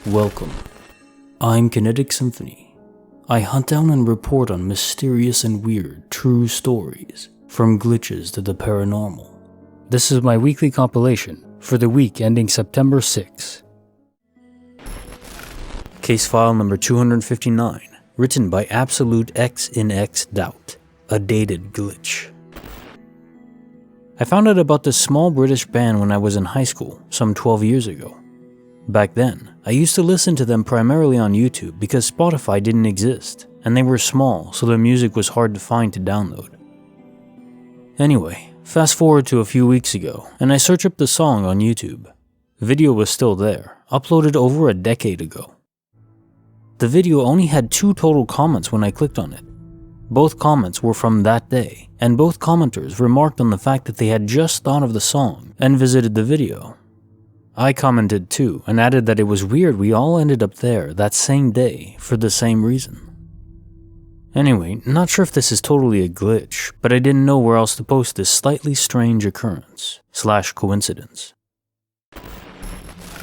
Welcome. I'm Kinetic Symphony. I hunt down and report on mysterious and weird true stories, from glitches to the paranormal. This is my weekly compilation for the week ending September 6. Case file number 259, written by Absolute X in X Doubt, a dated glitch. I found out about this small British band when I was in high school, some 12 years ago. Back then, I used to listen to them primarily on YouTube because Spotify didn't exist, and they were small, so their music was hard to find to download. Anyway, fast forward to a few weeks ago, and I search up the song on YouTube. The video was still there, uploaded over a decade ago. The video only had 2 total comments when I clicked on it. Both comments were from that day, and both commenters remarked on the fact that they had just thought of the song and visited the video. I commented too and added that it was weird we all ended up there that same day for the same reason. Anyway, not sure if this is totally a glitch, but I didn't know where else to post this slightly strange occurrence / coincidence.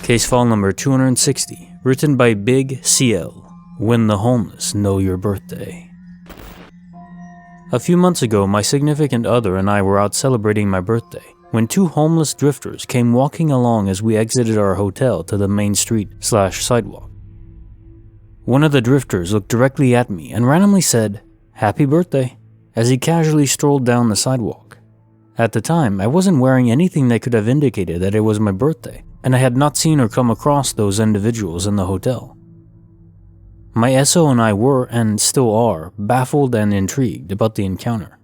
Case file number 260, written by Big CL, When the Homeless Know Your Birthday. A few months ago, my significant other and I were out celebrating my birthday when 2 homeless drifters came walking along as we exited our hotel to the main street / sidewalk. One of the drifters looked directly at me and randomly said, "Happy birthday," as he casually strolled down the sidewalk. At the time, I wasn't wearing anything that could have indicated that it was my birthday, and I had not seen or come across those individuals in the hotel. My SO and I were, and still are, baffled and intrigued about the encounter.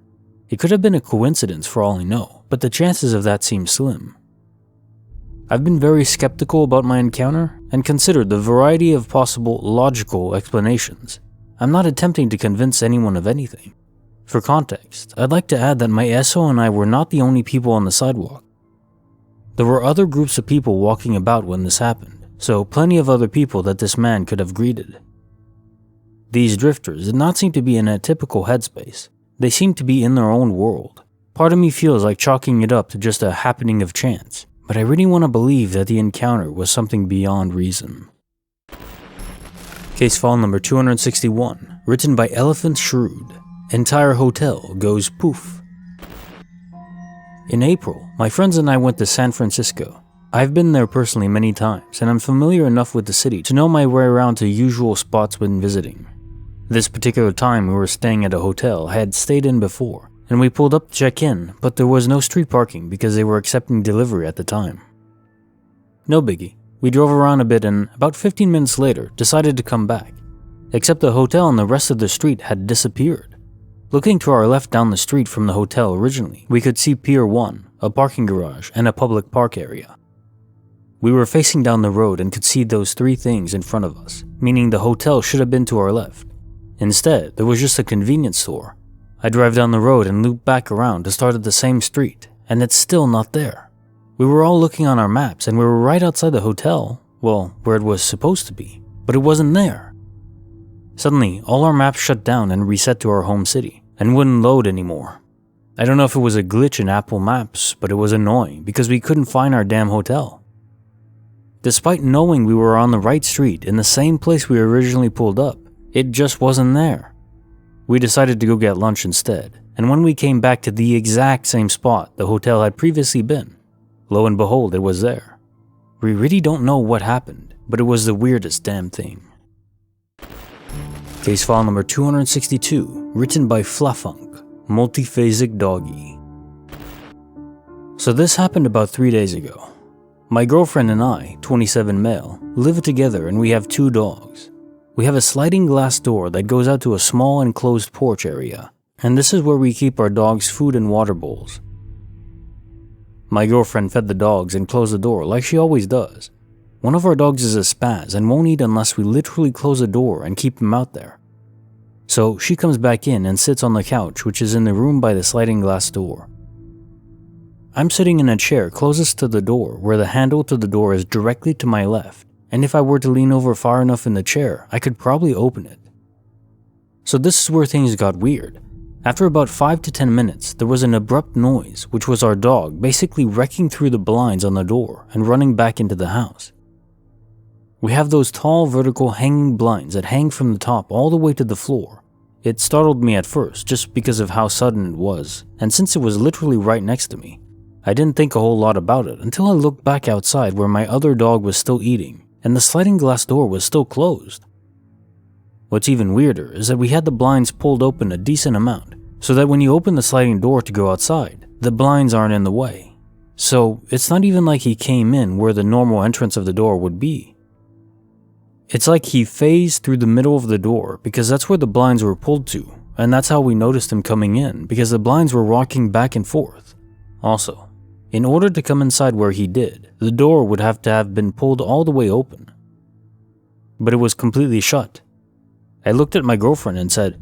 It could have been a coincidence for all I know, but the chances of that seem slim. I've been very skeptical about my encounter and considered the variety of possible logical explanations. I'm not attempting to convince anyone of anything. For context, I'd like to add that my SO and I were not the only people on the sidewalk. There were other groups of people walking about when this happened, so plenty of other people that this man could have greeted. These drifters did not seem to be in a typical headspace. They seemed to be in their own world. Part of me feels like chalking it up to just a happening of chance, but I really want to believe that the encounter was something beyond reason. Case file number 261, written by Elephant Shrewd. Entire hotel goes poof. In April, my friends and I went to San Francisco. I've been there personally many times, and I'm familiar enough with the city to know my way around to usual spots when visiting. This particular time we were staying at a hotel I had stayed in before, and we pulled up to check in, but there was no street parking because they were accepting delivery at the time. No biggie. We drove around a bit and about 15 minutes later decided to come back, except the hotel and the rest of the street had disappeared. Looking to our left down the street from the hotel originally, we could see Pier 1, a parking garage, and a public park area. We were facing down the road and could see those 3 things in front of us, meaning the hotel should have been to our left. Instead, there was just a convenience store. I drive down the road and loop back around to start at the same street, and it's still not there. We were all looking on our maps and we were right outside the hotel, well, where it was supposed to be, but it wasn't there. Suddenly, all our maps shut down and reset to our home city, and wouldn't load anymore. I don't know if it was a glitch in Apple Maps, but it was annoying because we couldn't find our damn hotel. Despite knowing we were on the right street in the same place we originally pulled up, it just wasn't there. We decided to go get lunch instead, and when we came back to the exact same spot the hotel had previously been, lo and behold, it was there. We really don't know what happened, but it was the weirdest damn thing. Case file number 262, written by Flafunk, Multiphasic Doggy. So this happened about 3 days ago. My girlfriend and I, 27 male, live together and we have 2 dogs. We have a sliding glass door that goes out to a small enclosed porch area, and this is where we keep our dogs' food and water bowls. My girlfriend fed the dogs and closed the door like she always does. One of our dogs is a spaz and won't eat unless we literally close the door and keep him out there. So she comes back in and sits on the couch, which is in the room by the sliding glass door. I'm sitting in a chair closest to the door where the handle to the door is directly to my left, and if I were to lean over far enough in the chair, I could probably open it. So this is where things got weird. After about 5 to 10 minutes, there was an abrupt noise, which was our dog basically wrecking through the blinds on the door and running back into the house. We have those tall vertical hanging blinds that hang from the top all the way to the floor. It startled me at first just because of how sudden it was, and since it was literally right next to me, I didn't think a whole lot about it until I looked back outside where my other dog was still eating, and the sliding glass door was still closed. What's even weirder is that we had the blinds pulled open a decent amount, so that when you open the sliding door to go outside, the blinds aren't in the way. So it's not even like he came in where the normal entrance of the door would be. It's like he phased through the middle of the door because that's where the blinds were pulled to, and that's how we noticed him coming in because the blinds were rocking back and forth. Also, in order to come inside where he did, the door would have to have been pulled all the way open. But it was completely shut. I looked at my girlfriend and said,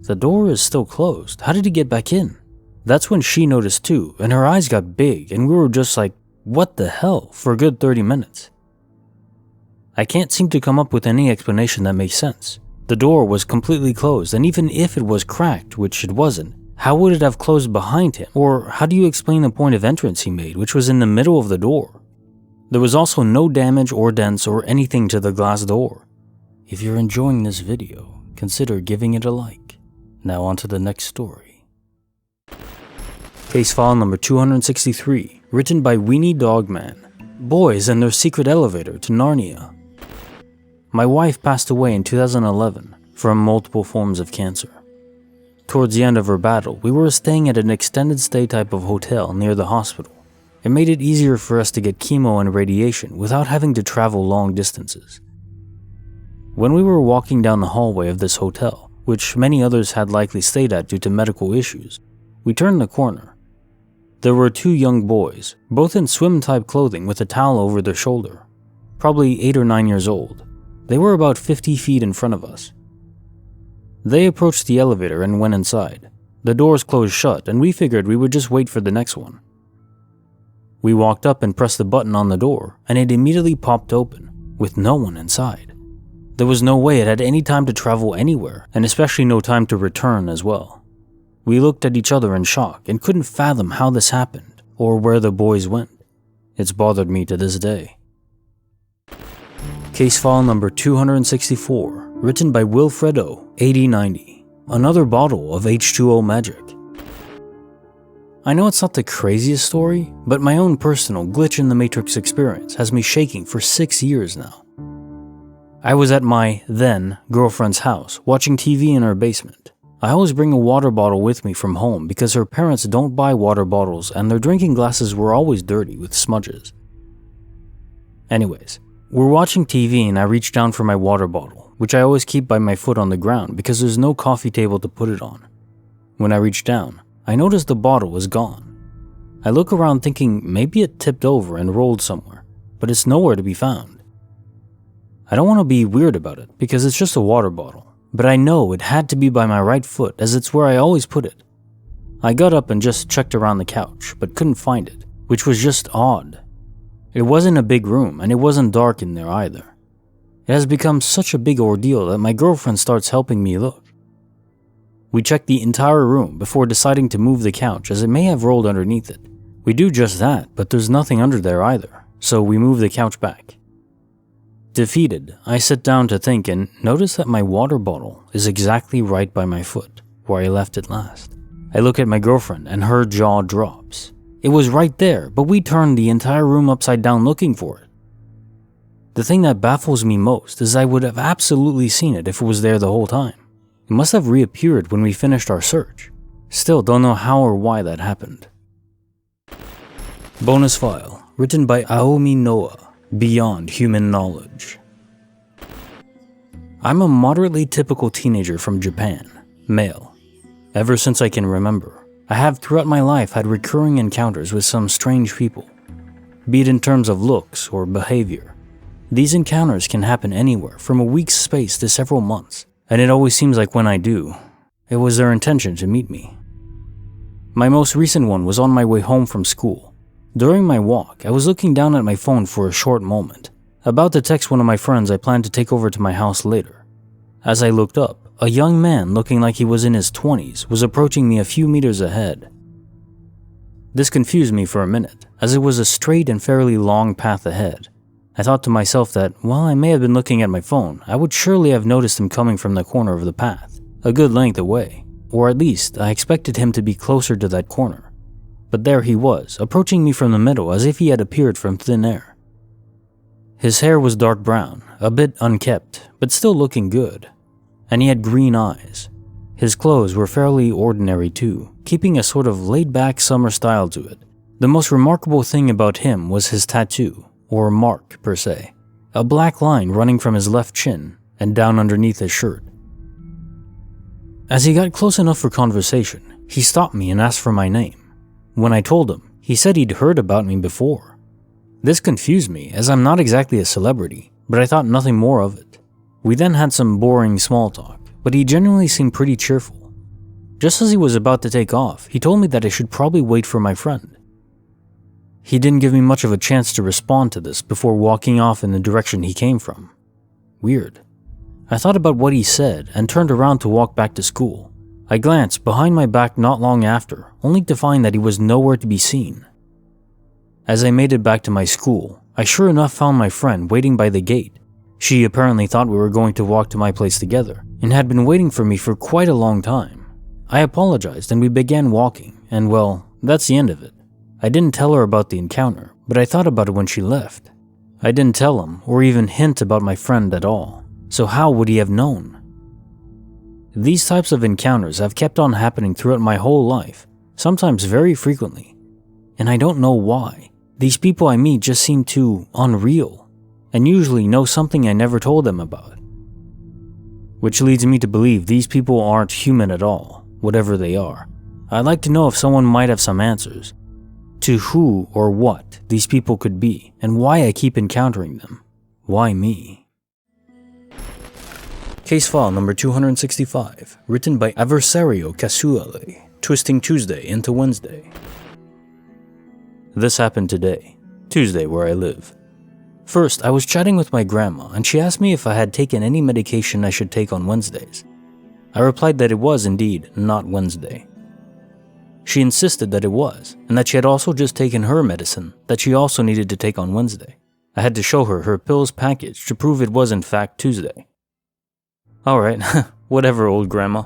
"The door is still closed. How did he get back in?" That's when she noticed too, and her eyes got big, and we were just like, what the hell, for a good 30 minutes. I can't seem to come up with any explanation that makes sense. The door was completely closed, and even if it was cracked, which it wasn't, how would it have closed behind him? Or how do you explain the point of entrance he made, which was in the middle of the door? There was also no damage or dents or anything to the glass door. If you're enjoying this video, consider giving it a like. Now on to the next story. Case file number 263, written by Weenie Dogman. Boys and their secret elevator to Narnia. My wife passed away in 2011 from multiple forms of cancer. Towards the end of her battle, we were staying at an extended stay type of hotel near the hospital. It made it easier for us to get chemo and radiation without having to travel long distances. When we were walking down the hallway of this hotel, which many others had likely stayed at due to medical issues, we turned the corner. There were two young boys, both in swim-type clothing with a towel over their shoulder, probably 8 or 9 years old. They were about 50 feet in front of us. They approached the elevator and went inside. The doors closed shut, and we figured we would just wait for the next one. We walked up and pressed the button on the door, and it immediately popped open, with no one inside. There was no way it had any time to travel anywhere, and especially no time to return as well. We looked at each other in shock and couldn't fathom how this happened, or where the boys went. It's bothered me to this day. Case file number 264, written by Wilfredo, 8090. Another bottle of H2O magic. I know it's not the craziest story, but my own personal glitch in the Matrix experience has me shaking for 6 years now. I was at my then girlfriend's house watching TV in her basement. I always bring a water bottle with me from home because her parents don't buy water bottles and their drinking glasses were always dirty with smudges. Anyways, we're watching TV and I reach down for my water bottle, which I always keep by my foot on the ground because there's no coffee table to put it on. When I reach down, I notice the bottle is gone. I look around thinking maybe it tipped over and rolled somewhere, but it's nowhere to be found. I don't want to be weird about it because it's just a water bottle, but I know it had to be by my right foot as it's where I always put it. I got up and just checked around the couch, but couldn't find it, which was just odd. It wasn't a big room and it wasn't dark in there either. It has become such a big ordeal that my girlfriend starts helping me look. We check the entire room before deciding to move the couch as it may have rolled underneath it. We do just that, but there's nothing under there either, so we move the couch back. Defeated, I sit down to think and notice that my water bottle is exactly right by my foot, where I left it last. I look at my girlfriend and her jaw drops. It was right there, but we turned the entire room upside down looking for it. The thing that baffles me most is I would have absolutely seen it if it was there the whole time. It must have reappeared when we finished our search. Still don't know how or why that happened. Bonus file, written by Aomi Noah, Beyond Human Knowledge. I'm a moderately typical teenager from Japan, male. Ever since I can remember, I have throughout my life had recurring encounters with some strange people, be it in terms of looks or behavior. These encounters can happen anywhere from a week's space to several months, and it always seems like when I do, it was their intention to meet me. My most recent one was on my way home from school. During my walk, I was looking down at my phone for a short moment, about to text one of my friends I planned to take over to my house later. As I looked up, a young man looking like he was in his 20s was approaching me a few meters ahead. This confused me for a minute, as it was a straight and fairly long path ahead, I thought to myself that while I may have been looking at my phone, I would surely have noticed him coming from the corner of the path, a good length away, or at least I expected him to be closer to that corner. But there he was, approaching me from the middle as if he had appeared from thin air. His hair was dark brown, a bit unkempt, but still looking good, and he had green eyes. His clothes were fairly ordinary too, keeping a sort of laid-back summer style to it. The most remarkable thing about him was his tattoo, or mark per se, a black line running from his left chin and down underneath his shirt. As he got close enough for conversation, he stopped me and asked for my name. When I told him, he said he'd heard about me before. This confused me, as I'm not exactly a celebrity, but I thought nothing more of it. We then had some boring small talk, but he genuinely seemed pretty cheerful. Just as he was about to take off, he told me that I should probably wait for my friend. He didn't give me much of a chance to respond to this before walking off in the direction he came from. Weird. I thought about what he said and turned around to walk back to school. I glanced behind my back not long after, only to find that he was nowhere to be seen. As I made it back to my school, I sure enough found my friend waiting by the gate. She apparently thought we were going to walk to my place together, and had been waiting for me for quite a long time. I apologized and we began walking, and well, that's the end of it. I didn't tell her about the encounter, but I thought about it when she left. I didn't tell him or even hint about my friend at all, so how would he have known? These types of encounters have kept on happening throughout my whole life, sometimes very frequently, and I don't know why. These people I meet just seem too unreal, and usually know something I never told them about. Which leads me to believe these people aren't human at all, whatever they are. I'd like to know if someone might have some answers to who or what these people could be, and why I keep encountering them. Why me? Case file number 265, written by Avversario Casuale, twisting Tuesday into Wednesday. This happened today, Tuesday where I live. First, I was chatting with my grandma and she asked me if I had taken any medication I should take on Wednesdays. I replied that it was indeed not Wednesday. She insisted that it was, and that she had also just taken her medicine that she also needed to take on Wednesday. I had to show her her pills package to prove it was in fact Tuesday. Alright, whatever, old grandma.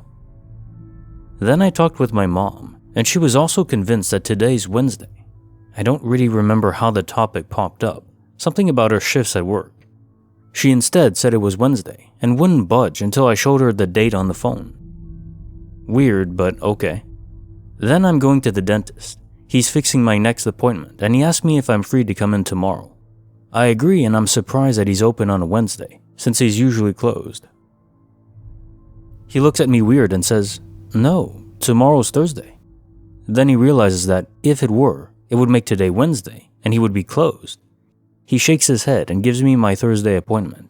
Then I talked with my mom, and she was also convinced that today's Wednesday. I don't really remember how the topic popped up, something about her shifts at work. She instead said it was Wednesday, and wouldn't budge until I showed her the date on the phone. Weird, but okay. Then I'm going to the dentist. He's fixing my next appointment, and he asked me if I'm free to come in tomorrow. I agree, and I'm surprised that he's open on a Wednesday, since he's usually closed. He looks at me weird and says, "No, tomorrow's Thursday." Then he realizes that if it were, it would make today Wednesday, and he would be closed. He shakes his head and gives me my Thursday appointment.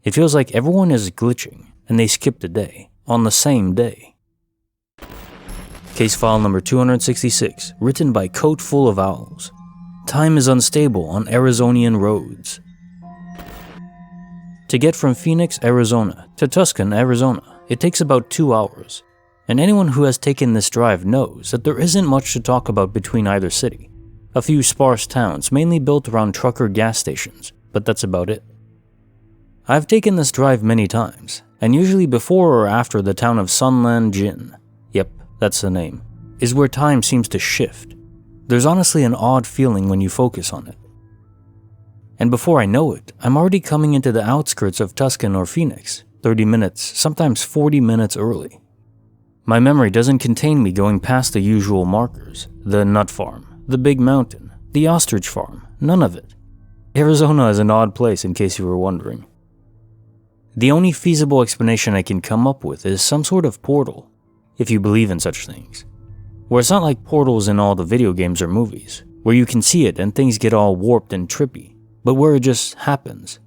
It feels like everyone is glitching, and they skipped a day, on the same day. Case file number 266, written by Coat Full of Owls. Time is unstable on Arizonian roads. To get from Phoenix, Arizona to Tucson, Arizona, it takes about 2 hours. And anyone who has taken this drive knows that there isn't much to talk about between either city. A few sparse towns mainly built around trucker gas stations, but that's about it. I've taken this drive many times, and usually before or after the town of Sunland Gin. Yep, that's the name, is where time seems to shift. There's honestly an odd feeling when you focus on it. And before I know it, I'm already coming into the outskirts of Tucson or Phoenix, 30 minutes, sometimes 40 minutes early. My memory doesn't contain me going past the usual markers, the nut farm, the big mountain, the ostrich farm, none of it. Arizona is an odd place in case you were wondering. The only feasible explanation I can come up with is some sort of portal, if you believe in such things. Where it's not like portals in all the video games or movies, where you can see it and things get all warped and trippy, but where it just happens.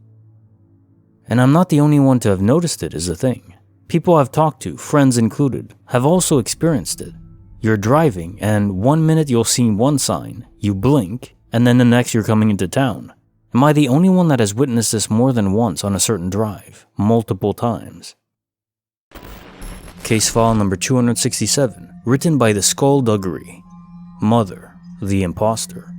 And I'm not the only one to have noticed it is the thing. People I've talked to, friends included, have also experienced it. You're driving and 1 minute you'll see one sign, you blink, and then the next you're coming into town. Am I the only one that has witnessed this more than once on a certain drive, multiple times? Case file number 267, written by the Skullduggery. Mother, the impostor.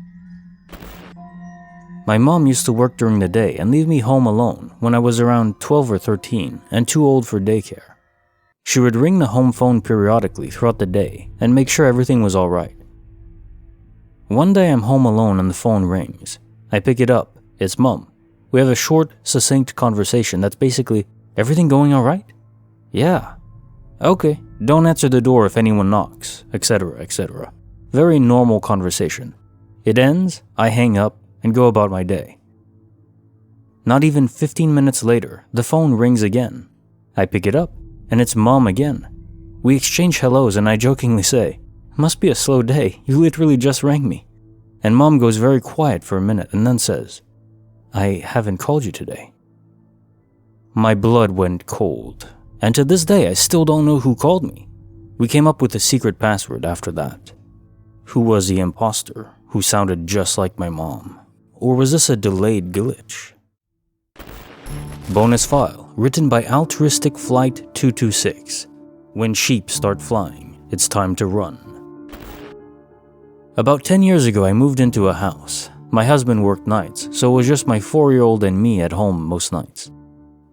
My mom used to work during the day and leave me home alone when I was around 12 or 13 and too old for daycare. She would ring the home phone periodically throughout the day and make sure everything was alright. One day I'm home alone and the phone rings. I pick it up. It's Mom. We have a short, succinct conversation that's basically, "Everything going alright?" "Yeah." "Okay, don't answer the door if anyone knocks," etc., etc. Very normal conversation. It ends, I hang up, and go about my day. Not even 15 minutes later, the phone rings again. I pick it up, and it's Mom again. We exchange hellos and I jokingly say, "Must be a slow day, you literally just rang me." And Mom goes very quiet for a minute and then says, "I haven't called you today." My blood went cold, and to this day I still don't know who called me. We came up with a secret password after that. Who was the impostor who sounded just like my mom? Or was this a delayed glitch? Bonus file, written by Altruistic Flight 226. When sheep start flying, it's time to run. About 10 years ago, I moved into a house. My husband worked nights, so it was just my 4-year-old and me at home most nights.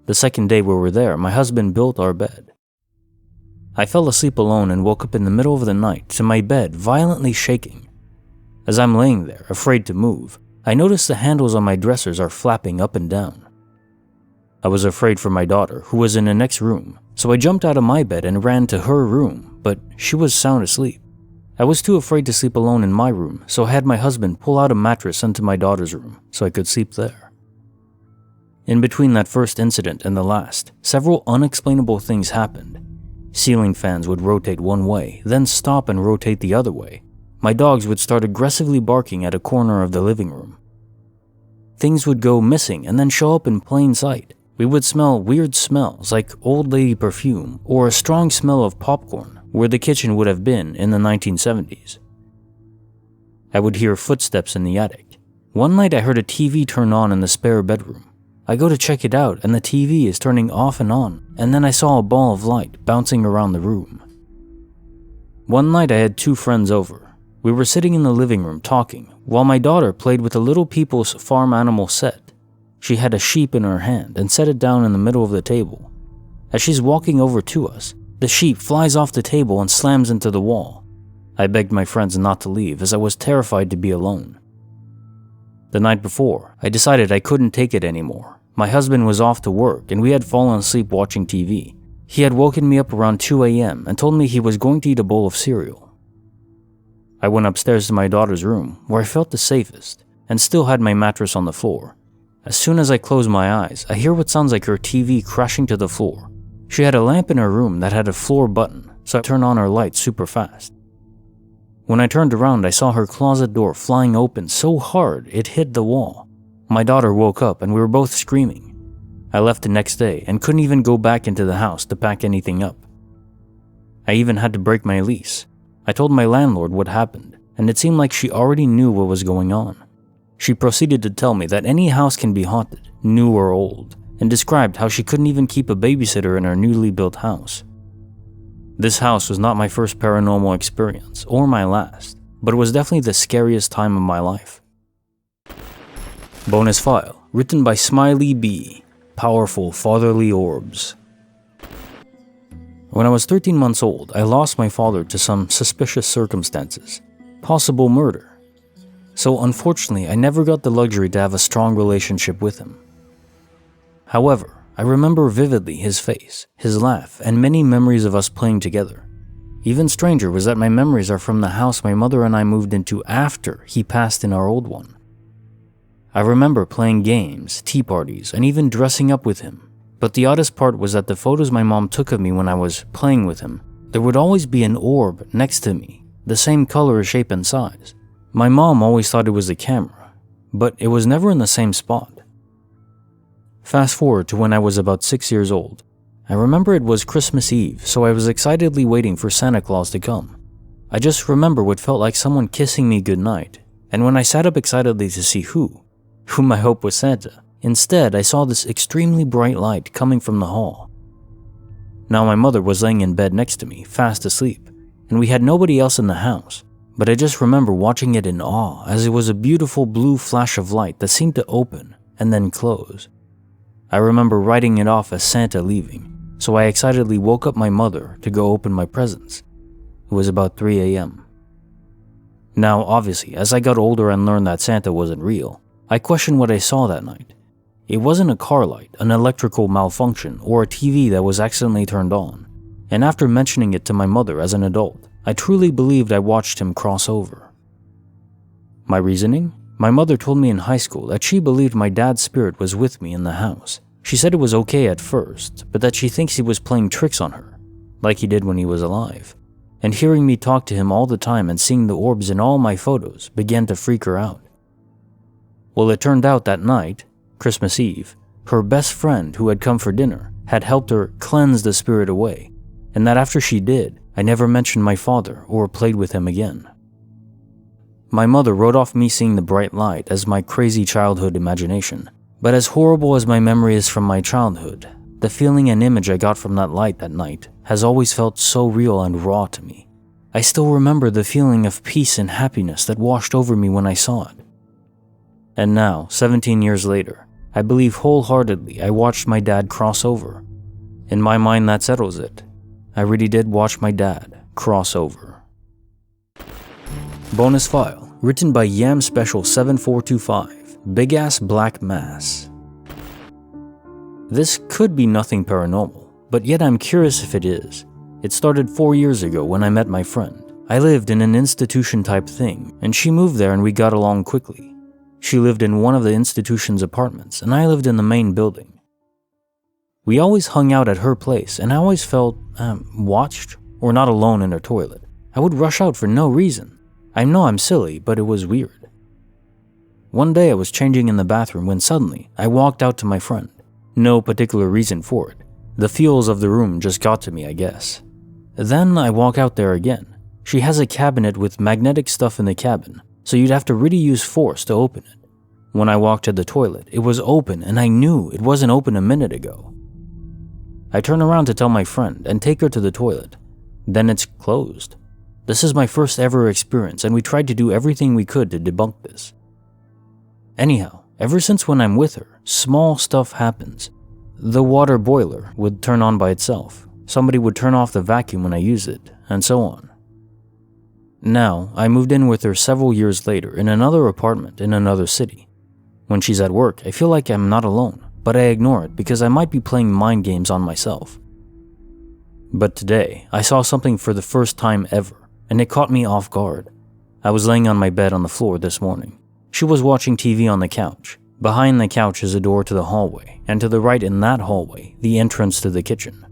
The second day we were there, my husband built our bed. I fell asleep alone and woke up in the middle of the night to my bed violently shaking. As I'm laying there, afraid to move, I notice the handles on my dressers are flapping up and down. I was afraid for my daughter, who was in the next room, so I jumped out of my bed and ran to her room, but she was sound asleep. I was too afraid to sleep alone in my room, so I had my husband pull out a mattress into my daughter's room so I could sleep there. In between that first incident and the last, several unexplainable things happened. Ceiling fans would rotate one way, then stop and rotate the other way. My dogs would start aggressively barking at a corner of the living room. Things would go missing and then show up in plain sight. We would smell weird smells like old lady perfume or a strong smell of popcorn where the kitchen would have been in the 1970s. I would hear footsteps in the attic. One night I heard a TV turn on in the spare bedroom. I go to check it out and the TV is turning off and on, and then I saw a ball of light bouncing around the room. One night I had 2 friends over. We were sitting in the living room talking while my daughter played with a Little People's farm animal set. She had a sheep in her hand and set it down in the middle of the table. As she's walking over to us, the sheep flies off the table and slams into the wall. I begged my friends not to leave as I was terrified to be alone. The night before, I decided I couldn't take it anymore. My husband was off to work and we had fallen asleep watching TV. He had woken me up around 2 a.m. and told me he was going to eat a bowl of cereal. I went upstairs to my daughter's room, where I felt the safest, and still had my mattress on the floor. As soon as I close my eyes, I hear what sounds like her TV crashing to the floor. She had a lamp in her room that had a floor button, so I turned on her light super fast. When I turned around, I saw her closet door flying open so hard it hit the wall. My daughter woke up and we were both screaming. I left the next day and couldn't even go back into the house to pack anything up. I even had to break my lease. I told my landlord what happened, and it seemed like she already knew what was going on. She proceeded to tell me that any house can be haunted, new or old, and described how she couldn't even keep a babysitter in her newly built house. This house was not my first paranormal experience, or my last, but it was definitely the scariest time of my life. Bonus file, written by Smiley B. Powerful Fatherly Orbs. When I was 13 months old, I lost my father to some suspicious circumstances, possible murder. So unfortunately, I never got the luxury to have a strong relationship with him. However, I remember vividly his face, his laugh, and many memories of us playing together. Even stranger was that my memories are from the house my mother and I moved into after he passed in our old one. I remember playing games, tea parties, and even dressing up with him. But the oddest part was that the photos my mom took of me when I was playing with him, there would always be an orb next to me, the same color, shape, and size. My mom always thought it was the camera, but it was never in the same spot. Fast forward to when I was about 6 years old. I remember it was Christmas Eve, so I was excitedly waiting for Santa Claus to come. I just remember what felt like someone kissing me goodnight, and when I sat up excitedly to see whom I hoped was Santa, instead, I saw this extremely bright light coming from the hall. Now my mother was laying in bed next to me, fast asleep, and we had nobody else in the house, but I just remember watching it in awe as it was a beautiful blue flash of light that seemed to open and then close. I remember writing it off as Santa leaving, so I excitedly woke up my mother to go open my presents. It was about 3 a.m. Now, obviously, as I got older and learned that Santa wasn't real, I questioned what I saw that night. It wasn't a car light, an electrical malfunction, or a TV that was accidentally turned on. And after mentioning it to my mother as an adult, I truly believed I watched him cross over. My reasoning? My mother told me in high school that she believed my dad's spirit was with me in the house. She said it was okay at first, but that she thinks he was playing tricks on her, like he did when he was alive. And hearing me talk to him all the time and seeing the orbs in all my photos began to freak her out. Well, it turned out that night, Christmas Eve, her best friend who had come for dinner had helped her cleanse the spirit away, and that after she did, I never mentioned my father or played with him again. My mother wrote off me seeing the bright light as my crazy childhood imagination, but as horrible as my memory is from my childhood, the feeling and image I got from that light that night has always felt so real and raw to me. I still remember the feeling of peace and happiness that washed over me when I saw it. And now, 17 years later, I believe wholeheartedly I watched my dad cross over. In my mind, that settles it. I really did watch my dad cross over. Bonus file, written by Yam Special 7425, Big Ass Black Mass. This could be nothing paranormal, but yet I'm curious if it is. It started 4 years ago when I met my friend. I lived in an institution type thing, and she moved there and we got along quickly. She lived in one of the institution's apartments, and I lived in the main building. We always hung out at her place, and I always felt, watched, or not alone in her toilet. I would rush out for no reason. I know I'm silly, but it was weird. One day I was changing in the bathroom when suddenly I walked out to my friend. No particular reason for it. The feels of the room just got to me, I guess. Then I walk out there again. She has a cabinet with magnetic stuff in the cabin, so you'd have to really use force to open it. When I walked to the toilet, it was open and I knew it wasn't open a minute ago. I turn around to tell my friend and take her to the toilet. Then it's closed. This is my first ever experience and we tried to do everything we could to debunk this. Anyhow, ever since when I'm with her, small stuff happens. The water boiler would turn on by itself. Somebody would turn off the vacuum when I use it, and so on. Now, I moved in with her several years later in another apartment in another city. When she's at work, I feel like I'm not alone, but I ignore it because I might be playing mind games on myself. But today, I saw something for the first time ever, and it caught me off guard. I was laying on my bed on the floor this morning. She was watching TV on the couch. Behind the couch is a door to the hallway, and to the right in that hallway, the entrance to the kitchen.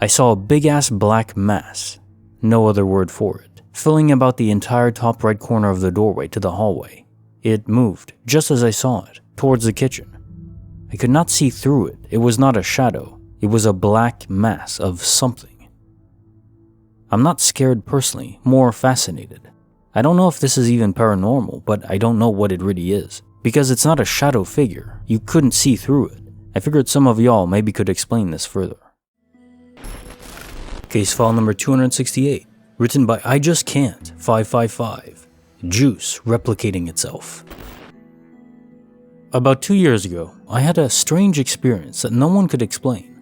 I saw a big-ass black mass, no other word for it, filling about the entire top right corner of the doorway to the hallway. It moved, just as I saw it, towards the kitchen. I could not see through it. It was not a shadow. It was a black mass of something. I'm not scared personally, more fascinated. I don't know if this is even paranormal, but I don't know what it really is. Because it's not a shadow figure, you couldn't see through it. I figured some of y'all maybe could explain this further. Case file number 268, written by I Just Can't 555, Juice Replicating Itself. About 2 years ago, I had a strange experience that no one could explain.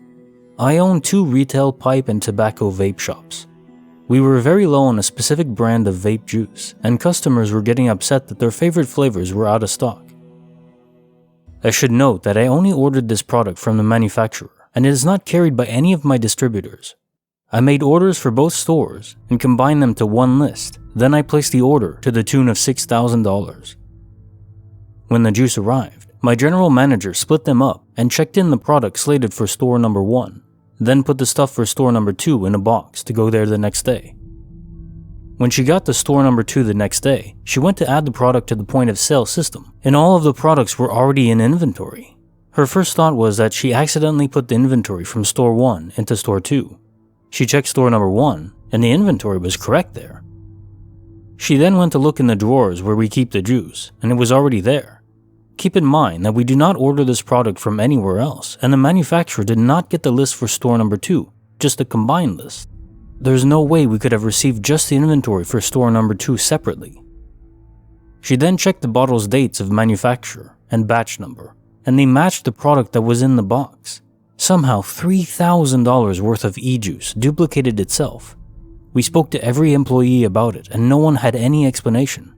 I own 2 retail pipe and tobacco vape shops. We were very low on a specific brand of vape juice, and customers were getting upset that their favorite flavors were out of stock. I should note that I only ordered this product from the manufacturer, and it is not carried by any of my distributors. I made orders for both stores and combined them to one list. Then I placed the order to the tune of $6,000. When the juice arrived, my general manager split them up and checked in the product slated for store number 1, then put the stuff for store number 2 in a box to go there the next day. When she got to store number 2 the next day, she went to add the product to the point of sale system, and all of the products were already in inventory. Her first thought was that she accidentally put the inventory from store 1 into store 2. She checked store number 1, and the inventory was correct there. She then went to look in the drawers where we keep the juice, and it was already there. Keep in mind that we do not order this product from anywhere else, and the manufacturer did not get the list for store number 2, just a combined list. There's no way we could have received just the inventory for store number 2 separately. She then checked the bottle's dates of manufacture and batch number, and they matched the product that was in the box. Somehow $3,000 worth of e-juice duplicated itself. We spoke to every employee about it, and no one had any explanation.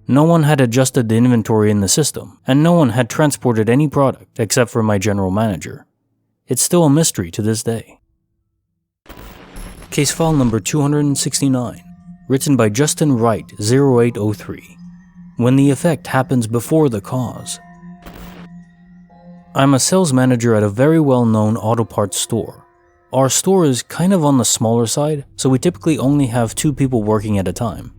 No one had adjusted the inventory in the system, and no one had transported any product except for my general manager. It's still a mystery to this day. Case file number 269, written by Justin Wright 0803. When the effect happens before the cause. I'm a sales manager at a very well-known auto parts store. Our store is kind of on the smaller side, so we typically only have 2 people working at a time.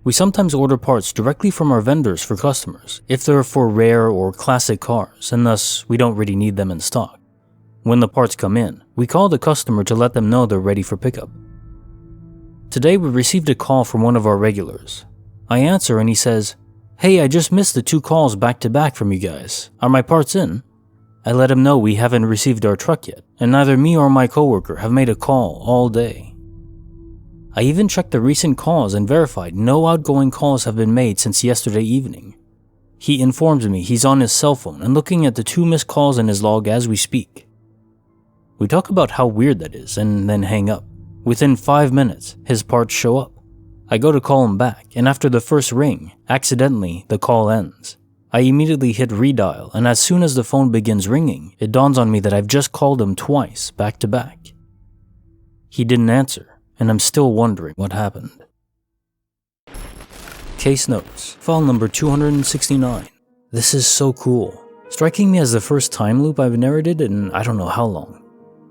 We sometimes order parts directly from our vendors for customers, if they're for rare or classic cars, and thus we don't really need them in stock. When the parts come in, we call the customer to let them know they're ready for pickup. Today we received a call from one of our regulars. I answer and he says, "Hey, I just missed the 2 calls back to back from you guys. Are my parts in?" I let him know we haven't received our truck yet, and neither me or my coworker have made a call all day. I even checked the recent calls and verified no outgoing calls have been made since yesterday evening. He informs me he's on his cell phone and looking at the 2 missed calls in his log as we speak. We talk about how weird that is and then hang up. Within 5 minutes, his parts show up. I go to call him back, and after the first ring, accidentally, the call ends. I immediately hit redial, and as soon as the phone begins ringing, it dawns on me that I've just called him twice, back to back. He didn't answer, and I'm still wondering what happened. Case notes, file number 269. This is so cool, striking me as the first time loop I've narrated in I don't know how long.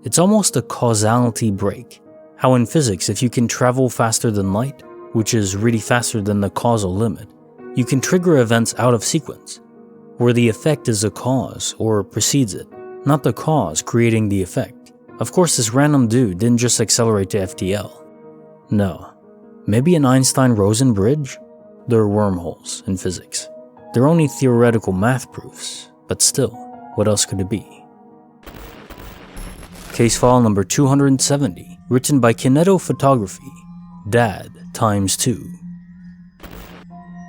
It's almost a causality break. How in physics, if you can travel faster than light, which is really faster than the causal limit, you can trigger events out of sequence, where the effect is a cause or precedes it, not the cause creating the effect. Of course, this random dude didn't just accelerate to FTL. No. Maybe an Einstein-Rosen bridge? They're wormholes in physics. They're only theoretical math proofs, but still, what else could it be? Case file number 270, written by Kinetophotography, Dad ×2.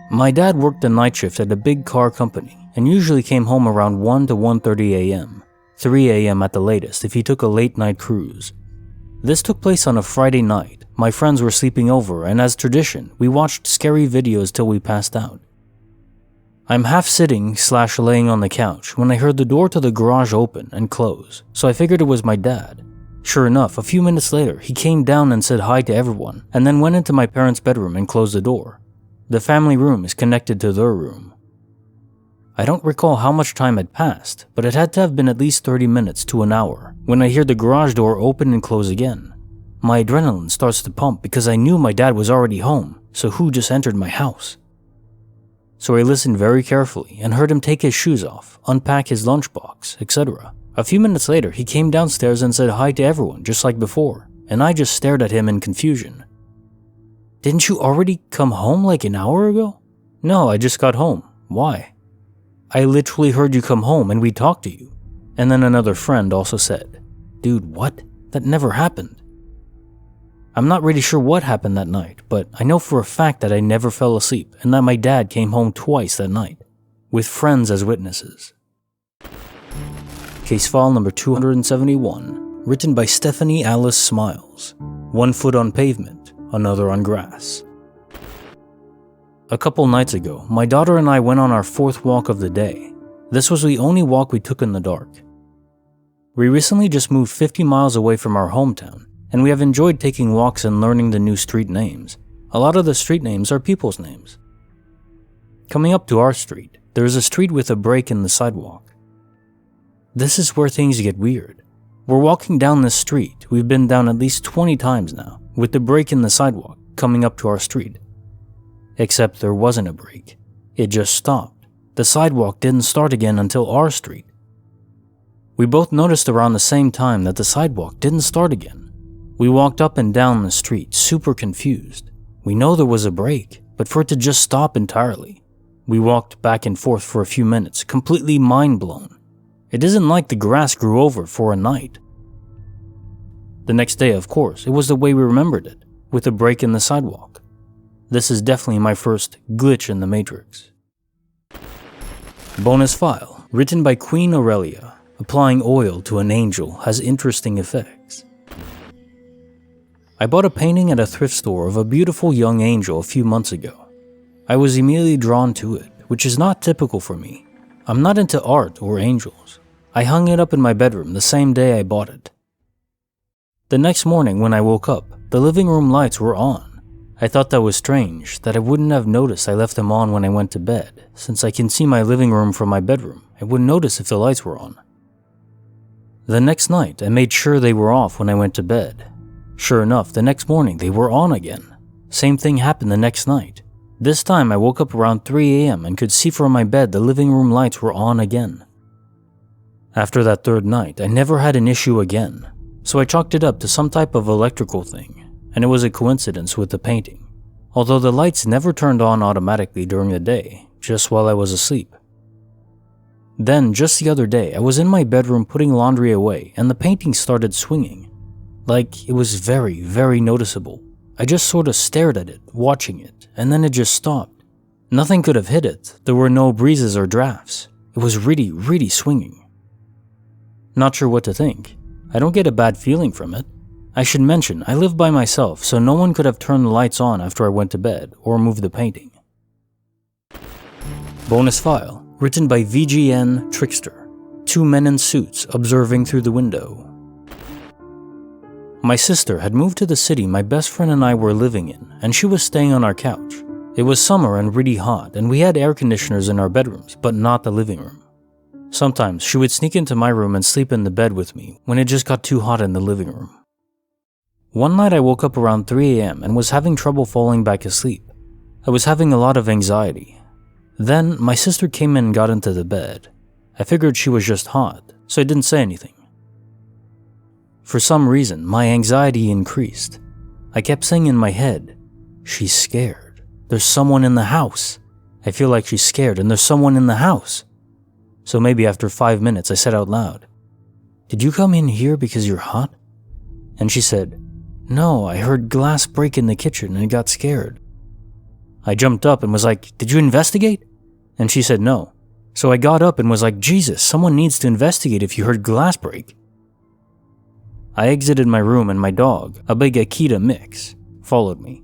My dad worked the night shift at a big car company and usually came home around 1 to 1:30 a.m., 3 a.m. at the latest if he took a late night cruise. This took place on a Friday night. My friends were sleeping over, and as tradition, we watched scary videos till we passed out. I'm half sitting / laying on the couch when I heard the door to the garage open and close, so I figured it was my dad. Sure enough, a few minutes later, he came down and said hi to everyone, and then went into my parents' bedroom and closed the door. The family room is connected to their room. I don't recall how much time had passed, but it had to have been at least 30 minutes to an hour when I hear the garage door open and close again. My adrenaline starts to pump because I knew my dad was already home, so who just entered my house? So I listened very carefully and heard him take his shoes off, unpack his lunchbox, etc. A few minutes later, he came downstairs and said hi to everyone just like before, and I just stared at him in confusion. "Didn't you already come home like an hour ago?" "No, I just got home. Why?" "I literally heard you come home and we talked to you." And then another friend also said, "Dude, what? That never happened." I'm not really sure what happened that night, but I know for a fact that I never fell asleep and that my dad came home twice that night, with friends as witnesses. Case file number 271, written by Stephanie Alice Smiles. 1 foot on pavement, another on grass. A couple nights ago, my daughter and I went on our 4th walk of the day. This was the only walk we took in the dark. We recently just moved 50 miles away from our hometown, and we have enjoyed taking walks and learning the new street names. A lot of the street names are people's names. Coming up to our street, there is a street with a break in the sidewalk. This is where things get weird. We're walking down this street we've been down at least 20 times now, with the break in the sidewalk coming up to our street. Except there wasn't a break. It just stopped. The sidewalk didn't start again until our street. We both noticed around the same time that the sidewalk didn't start again. We walked up and down the street, super confused. We know there was a break, but for it to just stop entirely. We walked back and forth for a few minutes, completely mind blown. It isn't like the grass grew over for a night. The next day, of course, it was the way we remembered it, with a break in the sidewalk. This is definitely my first glitch in the Matrix. Bonus file, written by Queen Aurelia. Applying oil to an angel has interesting effects. I bought a painting at a thrift store of a beautiful young angel a few months ago. I was immediately drawn to it, which is not typical for me. I'm not into art or angels. I hung it up in my bedroom the same day I bought it. The next morning when I woke up, the living room lights were on. I thought that was strange, that I wouldn't have noticed I left them on when I went to bed. Since I can see my living room from my bedroom, I wouldn't notice if the lights were on. The next night, I made sure they were off when I went to bed. Sure enough, the next morning they were on again. Same thing happened the next night. This time I woke up around 3 a.m. and could see from my bed the living room lights were on again. After that third night, I never had an issue again, so I chalked it up to some type of electrical thing, and it was a coincidence with the painting. Although the lights never turned on automatically during the day, just while I was asleep. Then, just the other day, I was in my bedroom putting laundry away and the painting started swinging. Like, it was very, very noticeable. I just sort of stared at it, watching it, and then it just stopped. Nothing could have hit it. There were no breezes or drafts. It was really, really swinging. Not sure what to think. I don't get a bad feeling from it. I should mention, I live by myself, so no one could have turned the lights on after I went to bed or moved the painting. Bonus file. Written by VGN Trickster. 2 men in suits observing through the window. My sister had moved to the city my best friend and I were living in, and she was staying on our couch. It was summer and really hot, and we had air conditioners in our bedrooms, but not the living room. Sometimes she would sneak into my room and sleep in the bed with me when it just got too hot in the living room. One night I woke up around 3 a.m. and was having trouble falling back asleep. I was having a lot of anxiety. Then, my sister came in and got into the bed. I figured she was just hot, so I didn't say anything. For some reason, my anxiety increased. I kept saying in my head, "She's scared. There's someone in the house. I feel like she's scared and there's someone in the house." So maybe after 5 minutes, I said out loud, "Did you come in here because you're hot?" And she said, "No, I heard glass break in the kitchen and got scared." I jumped up and was like, "Did you investigate?" And she said no. So I got up and was like, "Jesus, someone needs to investigate if you heard glass break." I exited my room and my dog, a big Akita mix, followed me.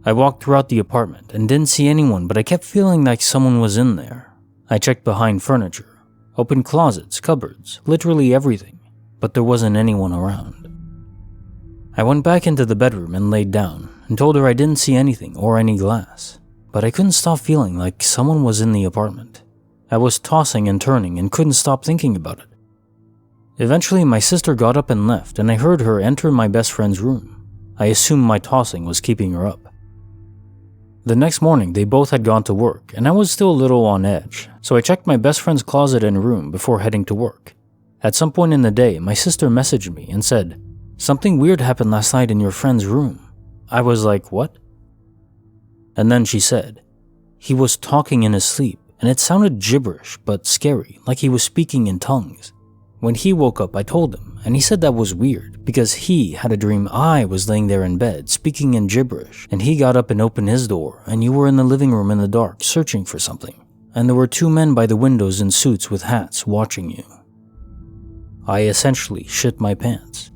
I walked throughout the apartment and didn't see anyone, but I kept feeling like someone was in there. I checked behind furniture, opened closets, cupboards, literally everything, but there wasn't anyone around. I went back into the bedroom and laid down and told her I didn't see anything or any glass, but I couldn't stop feeling like someone was in the apartment. I was tossing and turning and couldn't stop thinking about it. Eventually, my sister got up and left, and I heard her enter my best friend's room. I assumed my tossing was keeping her up. The next morning, they both had gone to work, and I was still a little on edge, so I checked my best friend's closet and room before heading to work. At some point in the day, my sister messaged me and said, "Something weird happened last night in your friend's room." I was like, "What?" And then she said, "He was talking in his sleep, and it sounded gibberish, but scary, like he was speaking in tongues. When he woke up, I told him, and he said that was weird, because he had a dream I was laying there in bed, speaking in gibberish, and he got up and opened his door, and you were in the living room in the dark, searching for something, and there were 2 men by the windows in suits with hats watching you." I essentially shit my pants.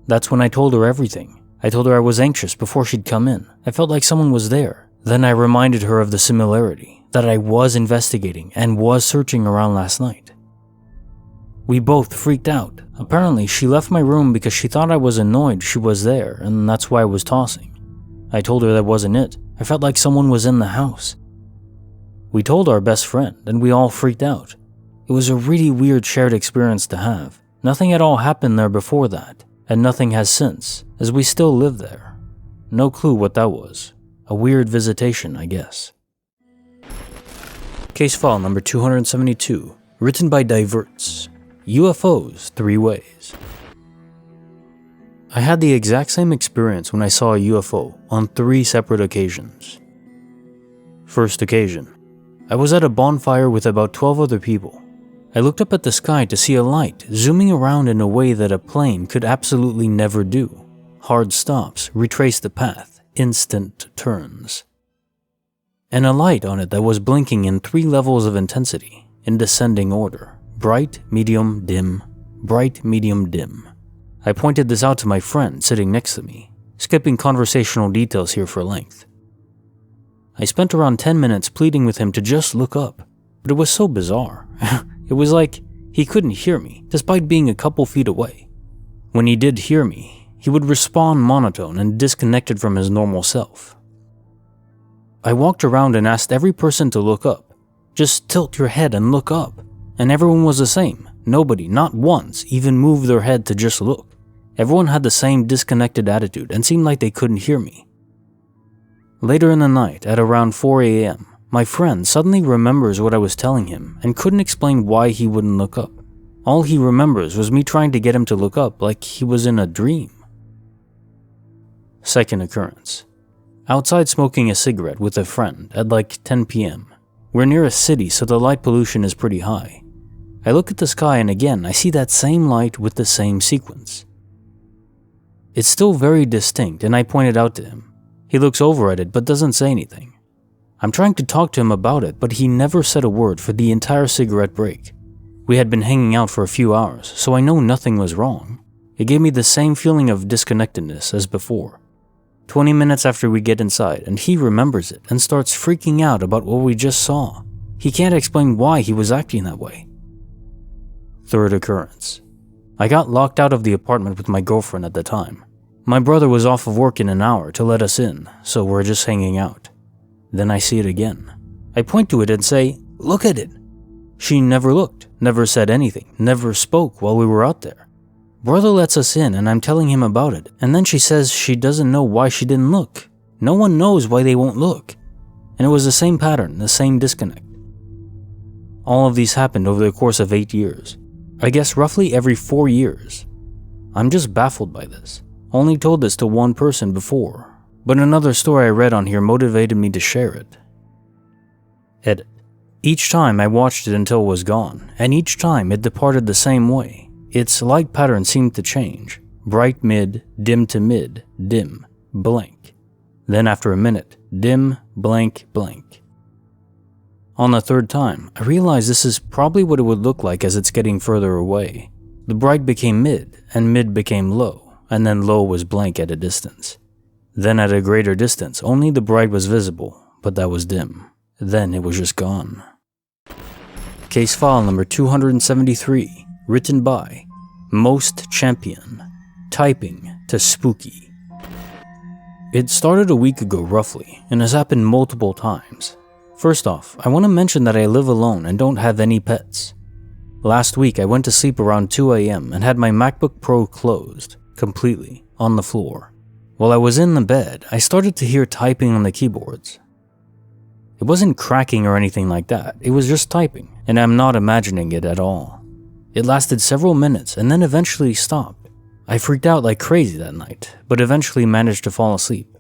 That's when I told her everything. I told her I was anxious before she'd come in. I felt like someone was there. Then I reminded her of the similarity, that I was investigating and was searching around last night. We both freaked out. Apparently, she left my room because she thought I was annoyed she was there, and that's why I was tossing. I told her that wasn't it. I felt like someone was in the house. We told our best friend, and we all freaked out. It was a really weird shared experience to have. Nothing at all happened there before that, and nothing has since, as we still live there. No clue what that was. A weird visitation, I guess. Case file number 272, written by Diverts. UFOs 3 ways. I had the exact same experience when I saw a UFO on 3 separate occasions. First occasion, I was at a bonfire with about 12 other people. I looked up at the sky to see a light zooming around in a way that a plane could absolutely never do. Hard stops, retrace the path, instant turns. And a light on it that was blinking in 3 levels of intensity, in descending order. Bright, medium, dim. Bright, medium, dim. I pointed this out to my friend sitting next to me, skipping conversational details here for length. I spent around 10 minutes pleading with him to just look up, but it was so bizarre. It was like he couldn't hear me, despite being a couple feet away. When he did hear me, he would respond monotone and disconnected from his normal self. I walked around and asked every person to look up. Just tilt your head and look up. And everyone was the same. Nobody, not once, even moved their head to just look. Everyone had the same disconnected attitude and seemed like they couldn't hear me. Later in the night, at around 4 a.m., my friend suddenly remembers what I was telling him and couldn't explain why he wouldn't look up. All he remembers was me trying to get him to look up like he was in a dream. Second occurrence. Outside smoking a cigarette with a friend at like 10 p.m. We're near a city, so the light pollution is pretty high. I look at the sky and again I see that same light with the same sequence. It's still very distinct and I point it out to him. He looks over at it but doesn't say anything. I'm trying to talk to him about it, but he never said a word for the entire cigarette break. We had been hanging out for a few hours, so I know nothing was wrong. It gave me the same feeling of disconnectedness as before. 20 minutes after we get inside, and he remembers it and starts freaking out about what we just saw. He can't explain why he was acting that way. Third occurrence. I got locked out of the apartment with my girlfriend at the time. My brother was off of work in an hour to let us in, so we're just hanging out. Then I see it again. I point to it and say, "Look at it." She never looked, never said anything, never spoke while we were out there. Brother lets us in and I'm telling him about it, and then she says she doesn't know why she didn't look. No one knows why they won't look. And it was the same pattern, the same disconnect. All of these happened over the course of 8 years. I guess roughly every 4 years. I'm just baffled by this. Only told this to one person before, but another story I read on here motivated me to share it. Edit. Each time I watched it until it was gone, and each time it departed the same way. Its light pattern seemed to change. Bright mid, dim to mid, dim, blank. Then after a minute, dim, blank, blank. On the third time, I realized this is probably what it would look like as it's getting further away. The bright became mid, and mid became low, and then low was blank at a distance. Then at a greater distance, only the bright was visible, but that was dim. Then it was just gone. Case file number 273, written by Most Champion, typing to Spooky. It started a week ago roughly, and has happened multiple times. First off, I want to mention that I live alone and don't have any pets. Last week I went to sleep around 2 a.m. and had my MacBook Pro closed, completely, on the floor. While I was in the bed, I started to hear typing on the keyboards. It wasn't cracking or anything like that, it was just typing, and I'm not imagining it at all. It lasted several minutes and then eventually stopped. I freaked out like crazy that night, but eventually managed to fall asleep.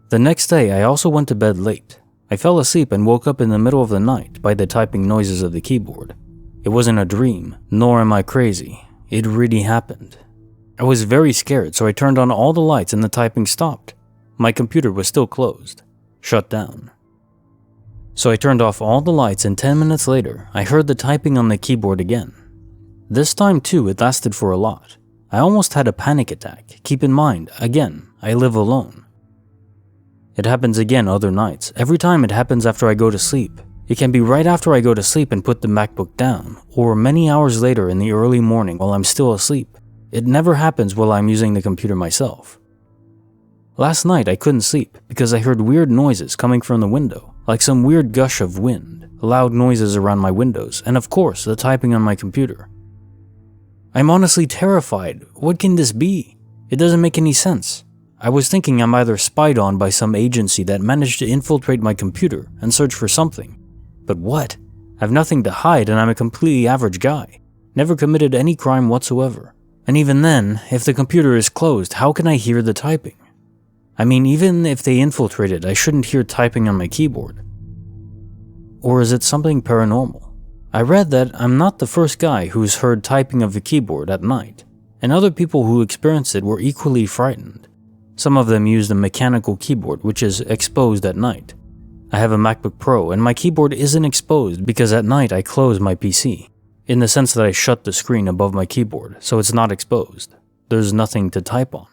The next day I also went to bed late. I fell asleep and woke up in the middle of the night by the typing noises of the keyboard. It wasn't a dream, nor am I crazy. It really happened. I was very scared, so I turned on all the lights and the typing stopped. My computer was still closed, shut down. So I turned off all the lights and 10 minutes later, I heard the typing on the keyboard again. This time too, it lasted for a lot. I almost had a panic attack. Keep in mind, again, I live alone. It happens again other nights. Every time it happens after I go to sleep. It can be right after I go to sleep and put the MacBook down, or many hours later in the early morning while I'm still asleep. It never happens while I'm using the computer myself. Last night I couldn't sleep because I heard weird noises coming from the window, like some weird gush of wind, loud noises around my windows, and of course the typing on my computer. I'm honestly terrified. What can this be? It doesn't make any sense. I was thinking I'm either spied on by some agency that managed to infiltrate my computer and search for something. But what? I've nothing to hide and I'm a completely average guy. Never committed any crime whatsoever. And even then, if the computer is closed, how can I hear the typing? I mean, even if they infiltrated, I shouldn't hear typing on my keyboard. Or is it something paranormal? I read that I'm not the first guy who's heard typing of a keyboard at night, and other people who experienced it were equally frightened. Some of them used a mechanical keyboard which is exposed at night. I have a MacBook Pro and my keyboard isn't exposed because at night I close my PC, in the sense that I shut the screen above my keyboard so it's not exposed. There's nothing to type on.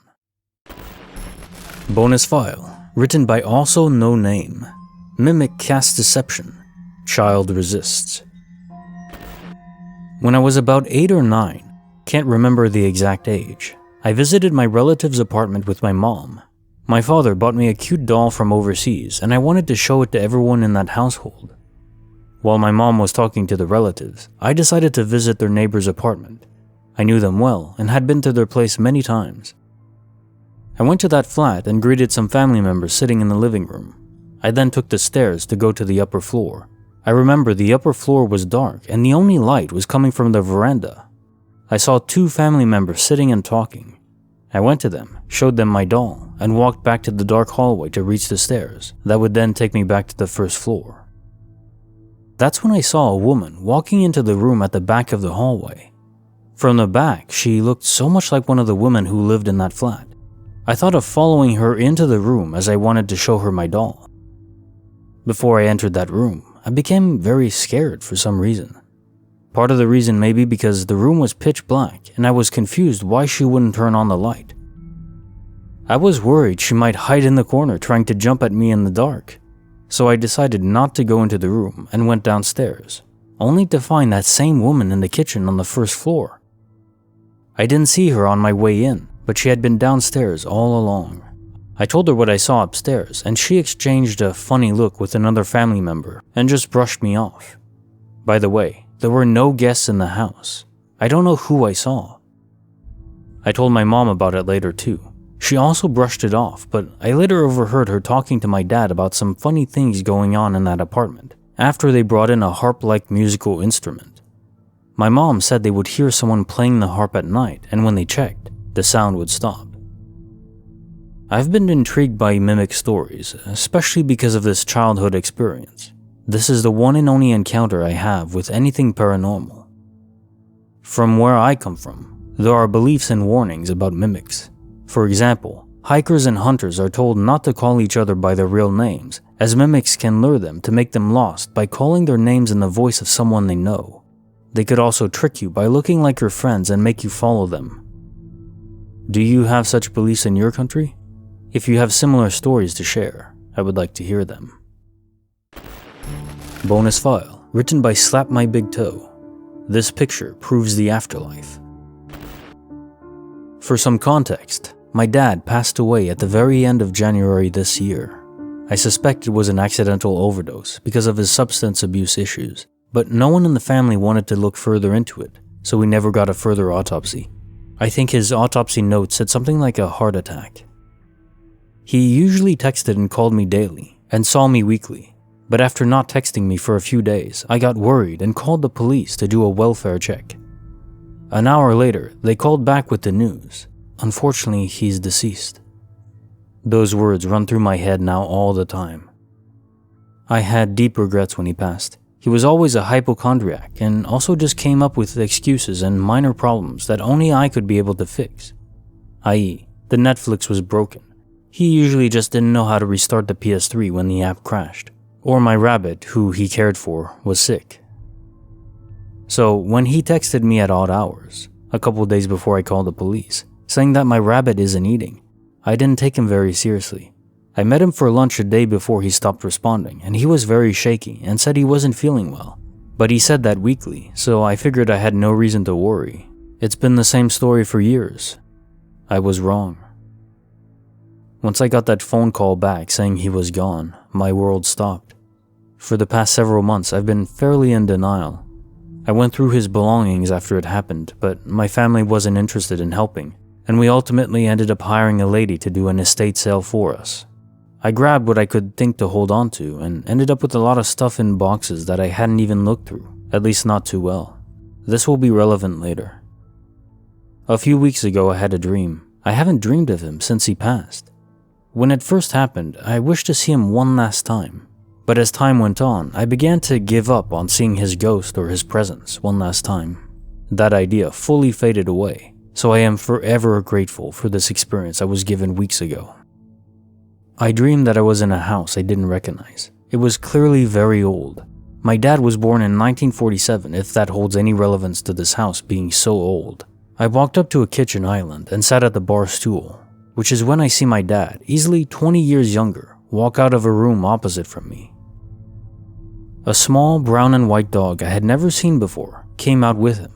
Bonus file, written by also no name. Mimic casts deception. Child resists. When I was about 8 or 9, can't remember the exact age, I visited my relative's apartment with my mom. My father bought me a cute doll from overseas and I wanted to show it to everyone in that household. While my mom was talking to the relatives, I decided to visit their neighbor's apartment. I knew them well and had been to their place many times. I went to that flat and greeted some family members sitting in the living room. I then took the stairs to go to the upper floor. I remember the upper floor was dark and the only light was coming from the veranda. I saw 2 family members sitting and talking. I went to them, showed them my doll, and walked back to the dark hallway to reach the stairs that would then take me back to the first floor. That's when I saw a woman walking into the room at the back of the hallway. From the back, she looked so much like one of the women who lived in that flat. I thought of following her into the room as I wanted to show her my doll. Before I entered that room, I became very scared for some reason. Part of the reason may be because the room was pitch black and I was confused why she wouldn't turn on the light. I was worried she might hide in the corner trying to jump at me in the dark, so I decided not to go into the room and went downstairs, only to find that same woman in the kitchen on the first floor. I didn't see her on my way in, but she had been downstairs all along. I told her what I saw upstairs, and she exchanged a funny look with another family member and just brushed me off. By the way, there were no guests in the house. I don't know who I saw. I told my mom about it later too. She also brushed it off, but I later overheard her talking to my dad about some funny things going on in that apartment after they brought in a harp-like musical instrument. My mom said they would hear someone playing the harp at night, and when they checked, the sound would stop. I've been intrigued by mimic stories, especially because of this childhood experience. This is the one and only encounter I have with anything paranormal. From where I come from, there are beliefs and warnings about mimics. For example, hikers and hunters are told not to call each other by their real names, as mimics can lure them to make them lost by calling their names in the voice of someone they know. They could also trick you by looking like your friends and make you follow them. Do you have such beliefs in your country? If you have similar stories to share, I would like to hear them. Bonus file, written by Slap My Big Toe. This picture proves the afterlife. For some context, my dad passed away at the very end of January this year. I suspect it was an accidental overdose because of his substance abuse issues, but no one in the family wanted to look further into it, so we never got a further autopsy. I think his autopsy note said something like a heart attack. He usually texted and called me daily, and saw me weekly, but after not texting me for a few days, I got worried and called the police to do a welfare check. An hour later, they called back with the news. Unfortunately, he's deceased. Those words run through my head now all the time. I had deep regrets when he passed. He was always a hypochondriac and also just came up with excuses and minor problems that only I could be able to fix. I.e., the Netflix was broken. He usually just didn't know how to restart the PS3 when the app crashed. Or my rabbit, who he cared for, was sick. So when he texted me at odd hours, a couple days before I called the police, saying that my rabbit isn't eating, I didn't take him very seriously. I met him for lunch a day before he stopped responding, and he was very shaky and said he wasn't feeling well. But he said that weekly, so I figured I had no reason to worry. It's been the same story for years. I was wrong. Once I got that phone call back saying he was gone, my world stopped. For the past several months, I've been fairly in denial. I went through his belongings after it happened, but my family wasn't interested in helping, and we ultimately ended up hiring a lady to do an estate sale for us. I grabbed what I could think to hold on to and ended up with a lot of stuff in boxes that I hadn't even looked through, at least not too well. This will be relevant later. A few weeks ago, I had a dream. I haven't dreamed of him since he passed. When it first happened, I wished to see him one last time, But as time went on, I began to give up on seeing his ghost or his presence one last time. That idea fully faded away, so I am forever grateful for this experience I was given weeks ago. I dreamed that I was in a house I didn't recognize. It was clearly very old. My dad was born in 1947, if that holds any relevance to this house being so old. I walked up to a kitchen island and sat at the bar stool, which is when I see my dad, easily 20 years younger, walk out of a room opposite from me. A small brown and white dog I had never seen before came out with him.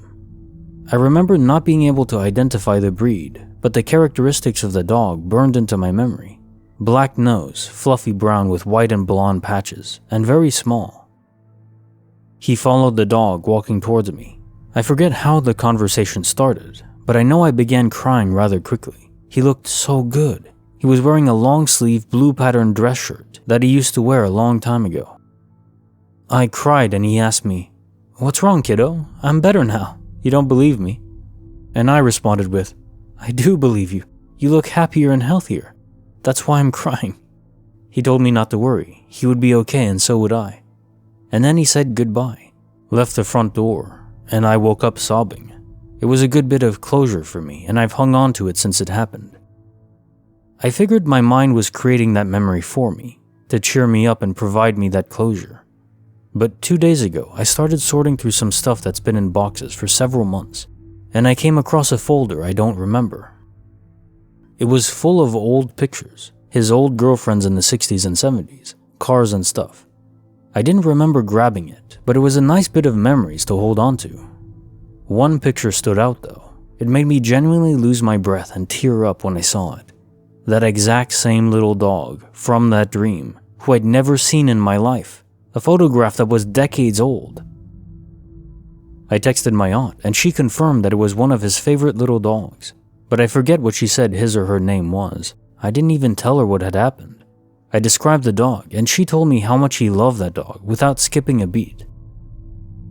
I remember not being able to identify the breed, but the characteristics of the dog burned into my memory. Black nose, fluffy brown with white and blonde patches, and very small. He followed the dog walking towards me. I forget how the conversation started, but I know I began crying rather quickly. He looked so good. He was wearing a long-sleeve blue patterned dress shirt that he used to wear a long time ago. I cried and he asked me, "What's wrong, kiddo? I'm better now. You don't believe me?" And I responded with, "I do believe you. You look happier and healthier. That's why I'm crying." He told me not to worry. He would be okay and so would I. And then he said goodbye, left the front door, and I woke up sobbing. It was a good bit of closure for me, and I've hung on to it since it happened. I figured my mind was creating that memory for me, to cheer me up and provide me that closure. But 2 days ago, I started sorting through some stuff that's been in boxes for several months, and I came across a folder I don't remember. It was full of old pictures, his old girlfriends in the 60s and 70s, cars and stuff. I didn't remember grabbing it, but it was a nice bit of memories to hold on to. One picture stood out though. It made me genuinely lose my breath and tear up when I saw it. That exact same little dog from that dream, who I'd never seen in my life. A photograph that was decades old. I texted my aunt and she confirmed that it was one of his favorite little dogs, but I forget what she said his or her name was. I didn't even tell her what had happened. I described the dog and she told me how much he loved that dog without skipping a beat.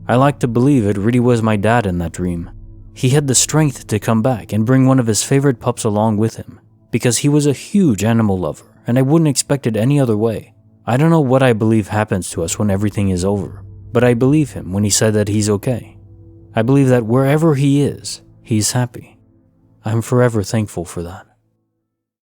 I like to believe it really was my dad in that dream. He had the strength to come back and bring one of his favorite pups along with him, because he was a huge animal lover and I wouldn't expect it any other way. I don't know what I believe happens to us when everything is over, but I believe him when he said that he's okay. I believe that wherever he is, he's happy. I'm forever thankful for that.